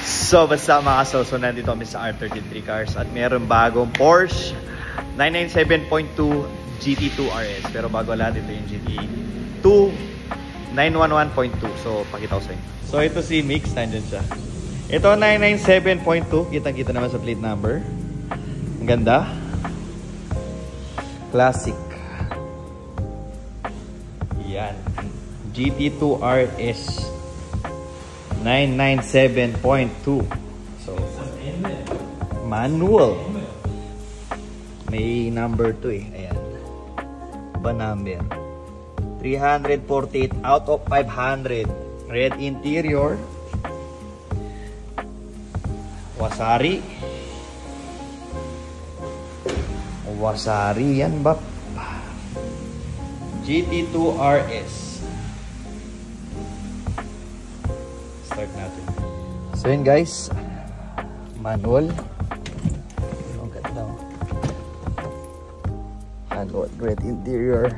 So basta mga so nandito kami sa R33 Cars at meron bagong Porsche 997.2 GT2 RS. Pero bago lahat, ito yung GT2 911.2. So pakita ko sa inyo. So ito si Mix, nandyan siya. Ito 997.2, kitang-kita naman sa plate number. Ang ganda. Classic. Yan. GT2 RS 997.2. So manual. May number 2 eh. Ayan. Ba number? 348 out of 500. Red interior. Wasari. Wasari yan ba? GT2 RS. Start natin. So yun guys. Manual. Ang ganda. Manual. Red interior.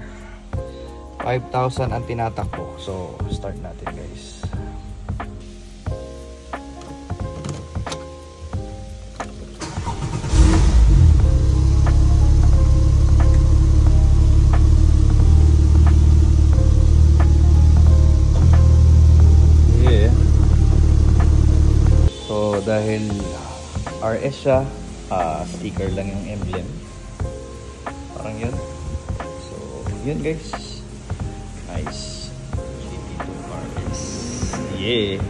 5,000 ang tinatakbo. So start natin guys. Dahil RS siya, sticker lang yung emblem. Parang yun. So, yun guys. Nice. GT2 RS. Yeah.